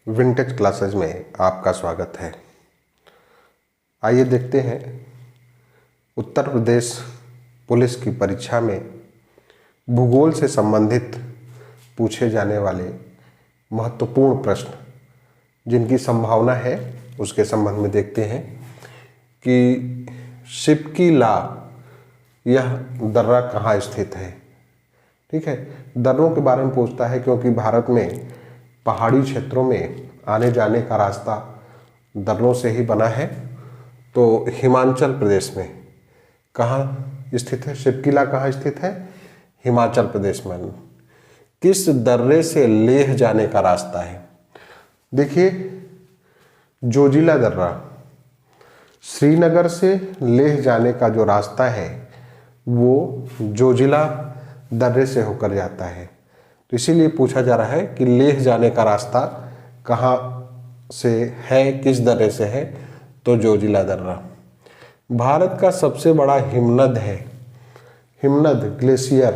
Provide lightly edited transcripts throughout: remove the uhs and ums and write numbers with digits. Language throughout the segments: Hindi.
विंटेज क्लासेज में आपका स्वागत है। आइए देखते हैं उत्तर प्रदेश पुलिस की परीक्षा में भूगोल से संबंधित पूछे जाने वाले महत्वपूर्ण प्रश्न जिनकी संभावना है उसके संबंध में देखते हैं कि शिपकी ला यह दर्रा कहाँ स्थित है। ठीक है, दर्रों के बारे में पूछता है क्योंकि भारत में पहाड़ी क्षेत्रों में आने जाने का रास्ता दर्रों से ही बना है। तो हिमाचल प्रदेश में कहाँ स्थित है? शिपकिला कहाँ स्थित है? हिमाचल प्रदेश में। किस दर्रे से लेह जाने का रास्ता है? देखिए, जोजिला दर्रा, श्रीनगर से लेह जाने का जो रास्ता है वो जोजिला दर्रे से होकर जाता है। तो इसीलिए पूछा जा रहा है कि लेह जाने का रास्ता कहाँ से है, किस दर्रे से है? तो जोजिला दर्रा। भारत का सबसे बड़ा हिमनद है, हिमनद ग्लेशियर।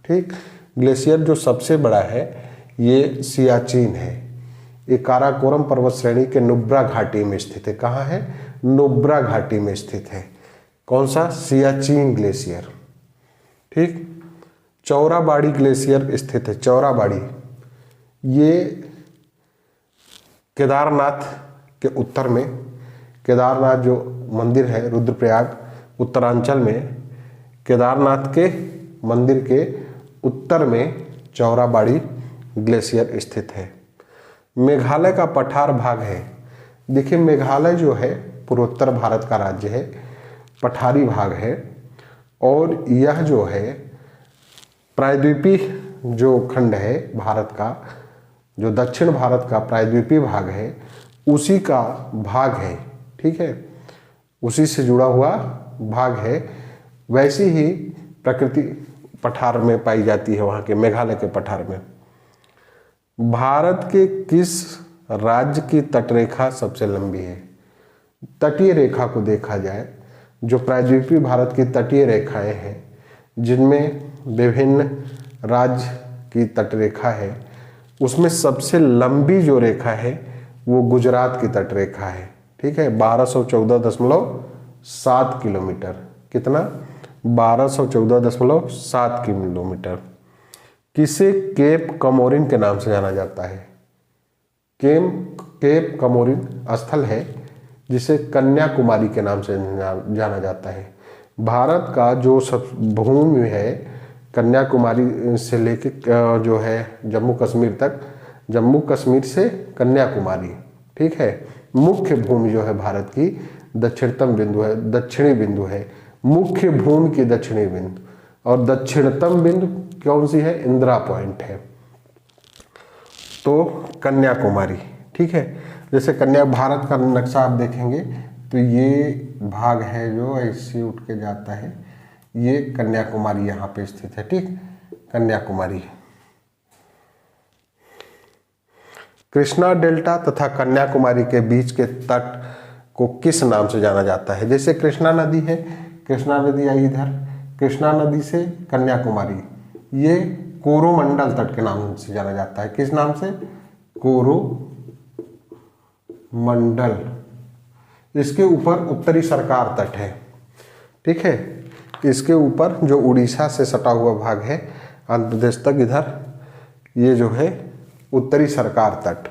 ठीक, ग्लेशियर जो सबसे बड़ा है ये सियाचिन है। ये काराकोरम पर्वत श्रेणी के नुब्रा घाटी में स्थित है। कहाँ है? नुब्रा घाटी में स्थित है। कौन सा? सियाचिन ग्लेशियर। ठीक, चौराबाड़ी ग्लेशियर स्थित है। चौराबाड़ी ये केदारनाथ के उत्तर में, केदारनाथ जो मंदिर है रुद्रप्रयाग उत्तरांचल में, केदारनाथ के मंदिर के उत्तर में चौराबाड़ी ग्लेशियर स्थित है। मेघालय का पठार भाग है। देखिए, मेघालय जो है पूर्वोत्तर भारत का राज्य है, पठारी भाग है। और यह जो है प्रायद्वीपीय जो खंड है भारत का, जो दक्षिण भारत का प्रायद्वीपीय भाग है उसी का भाग है। ठीक है, उसी से जुड़ा हुआ भाग है। वैसी ही प्रकृति पठार में पाई जाती है वहाँ के मेघालय के पठार में। भारत के किस राज्य की तटरेखा सबसे लंबी है? तटीय रेखा को देखा जाए, जो प्रायद्वीपीय भारत की तटीय रेखाएं हैं जिनमें विभिन्न राज्य की तटरेखा है, उसमें सबसे लंबी जो रेखा है वो गुजरात की तटरेखा है। ठीक है, 1214.7 किलोमीटर। कितना? 1214.7 किलोमीटर। किसे केप कमोरिन के नाम से जाना जाता है? केप कमोरिन स्थल है जिसे कन्याकुमारी के नाम से जाना जाता है। भारत का जो सब भूमि है कन्याकुमारी से लेके जो है जम्मू कश्मीर तक, जम्मू कश्मीर से कन्याकुमारी, ठीक है, मुख्य भूमि जो है भारत की दक्षिणतम बिंदु है, दक्षिणी बिंदु है, मुख्य भूमि की दक्षिणी बिंदु। और दक्षिणतम बिंदु कौन सी है? इंदिरा पॉइंट है। तो कन्याकुमारी। ठीक है, जैसे भारत का नक्शा आप देखेंगे तो ये भाग है जो ऐसे उठ के जाता है, ये कन्याकुमारी यहाँ पे स्थित है। ठीक, कन्याकुमारी। कृष्णा डेल्टा तथा कन्याकुमारी के बीच के तट को किस नाम से जाना जाता है? जैसे कृष्णा नदी है, कृष्णा नदी आई इधर, कृष्णा नदी से कन्याकुमारी, ये कोरोमंडल तट के नाम से जाना जाता है। किस नाम से? कोरोमंडल। इसके ऊपर उत्तरी सरकार तट है। ठीक है, इसके ऊपर जो उड़ीसा से सटा हुआ भाग है आंध्र प्रदेश तक, इधर ये जो है उत्तरी सरकार तट,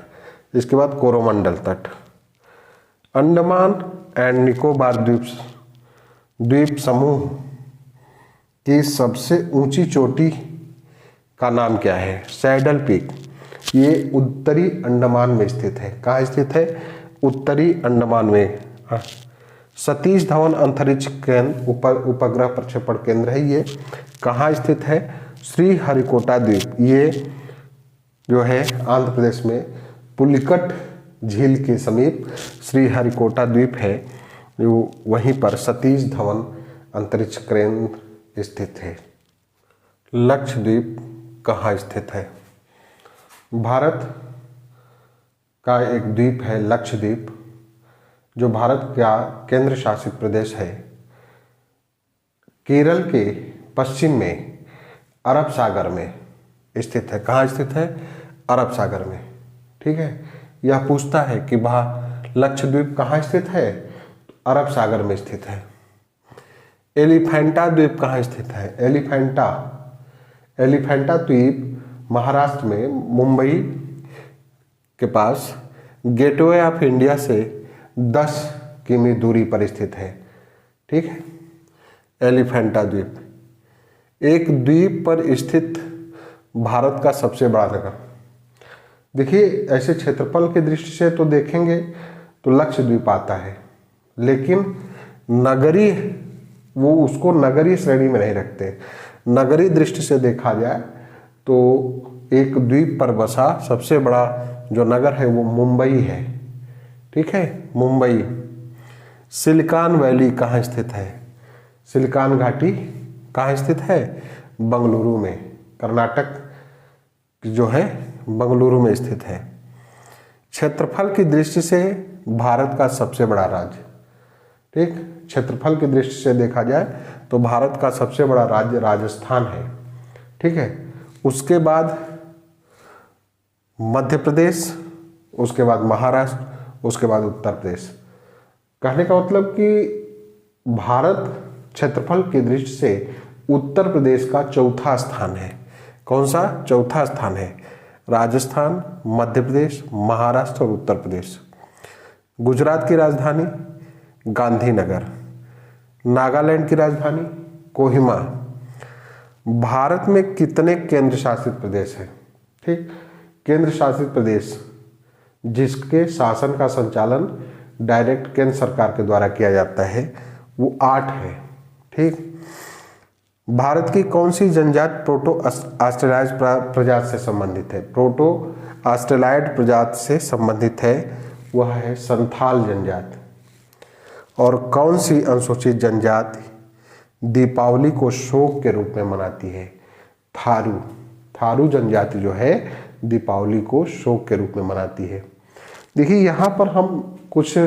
इसके बाद कोरोमंडल तट। अंडमान एंड निकोबार द्वीप समूह की सबसे ऊंची चोटी का नाम क्या है? Saddle peak. ये उत्तरी अंडमान में स्थित है। कहाँ स्थित है? उत्तरी अंडमान में। सतीश धवन अंतरिक्ष केंद्र उपग्रह प्रक्षेपण केंद्र है। ये कहाँ स्थित है? श्रीहरिकोटा द्वीप। ये जो है आंध्र प्रदेश में पुलिकट झील के समीप श्रीहरिकोटा द्वीप है, जो वहीं पर सतीश धवन अंतरिक्ष केंद्र स्थित है। लक्षद्वीप कहाँ स्थित है? भारत का एक द्वीप है लक्षद्वीप, जो भारत का केंद्र शासित प्रदेश है। केरल के पश्चिम में अरब सागर में स्थित है। कहाँ स्थित है? अरब सागर में। ठीक है, यह पूछता है कि लक्षद्वीप कहाँ स्थित है? अरब सागर में स्थित है। एलिफेंटा द्वीप कहाँ स्थित है? एलिफेंटा द्वीप महाराष्ट्र में मुंबई के पास गेटवे ऑफ इंडिया से 10 किमी दूरी पर स्थित है। ठीक है, एलिफेंटा द्वीप एक द्वीप पर स्थित भारत का सबसे बड़ा नगर। देखिए, ऐसे क्षेत्रफल की दृष्टि से तो देखेंगे तो लक्षद्वीप आता है, लेकिन नगरीय वो उसको नगरीय श्रेणी में नहीं रखते। नगरीय दृष्टि से देखा जाए तो एक द्वीप पर बसा सबसे बड़ा जो नगर है वो मुंबई है। ठीक है, मुंबई। सिलिकॉन वैली कहाँ स्थित है? सिलिकॉन घाटी कहाँ स्थित है? बंगलुरु में, कर्नाटक जो है बंगलुरु में स्थित है। क्षेत्रफल की दृष्टि से भारत का सबसे बड़ा राज्य, ठीक, क्षेत्रफल की दृष्टि से देखा जाए तो भारत का सबसे बड़ा राज्य राजस्थान है। ठीक है, उसके बाद मध्य प्रदेश, उसके बाद महाराष्ट्र, उसके बाद उत्तर प्रदेश। कहने का मतलब कि भारत क्षेत्रफल की दृष्टि से उत्तर प्रदेश का चौथा स्थान है। कौन सा? चौथा स्थान है। राजस्थान, मध्य प्रदेश, महाराष्ट्र और उत्तर प्रदेश। गुजरात की राजधानी गांधीनगर, नागालैंड की राजधानी कोहिमा। भारत में कितने केंद्र शासित प्रदेश हैं? ठीक, केंद्र शासित प्रदेश जिसके शासन का संचालन डायरेक्ट केंद्र सरकार के द्वारा किया जाता है वो 8 है। ठीक, भारत की कौन सी जनजाति प्रोटो ऑस्ट्रेलाइड प्रजाति से संबंधित है? प्रोटो ऑस्ट्रेलाइड प्रजाति से संबंधित है, वह है संथाल जनजाति। और कौन सी अनुसूचित जनजाति दीपावली को शोक के रूप में मनाती है? थारू। थारू जनजाति जो है दीपावली को शोक के रूप में मनाती है। देखिए, यहाँ पर हम कुछ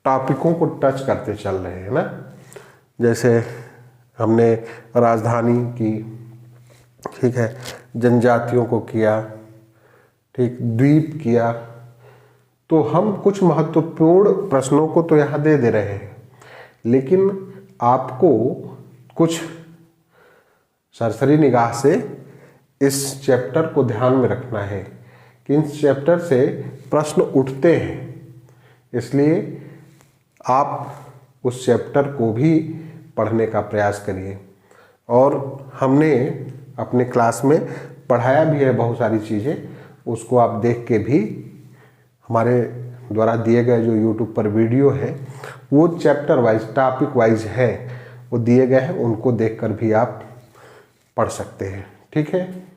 टॉपिकों को टच करते चल रहे हैं ना, जैसे हमने राजधानी की, ठीक है, जनजातियों को किया, ठीक, द्वीप किया, तो हम कुछ महत्वपूर्ण प्रश्नों को तो यहाँ दे रहे हैं, लेकिन आपको कुछ सरसरी निगाह से इस चैप्टर को ध्यान में रखना है कि इस चैप्टर से प्रश्न उठते हैं, इसलिए आप उस चैप्टर को भी पढ़ने का प्रयास करिए। और हमने अपने क्लास में पढ़ाया भी है बहुत सारी चीज़ें, उसको आप देख के भी हमारे द्वारा दिए गए जो YouTube पर वीडियो है वो चैप्टर वाइज, टॉपिक वाइज है, वो दिए गए हैं, उनको देखकर भी आप पढ़ सकते हैं। ठीक है।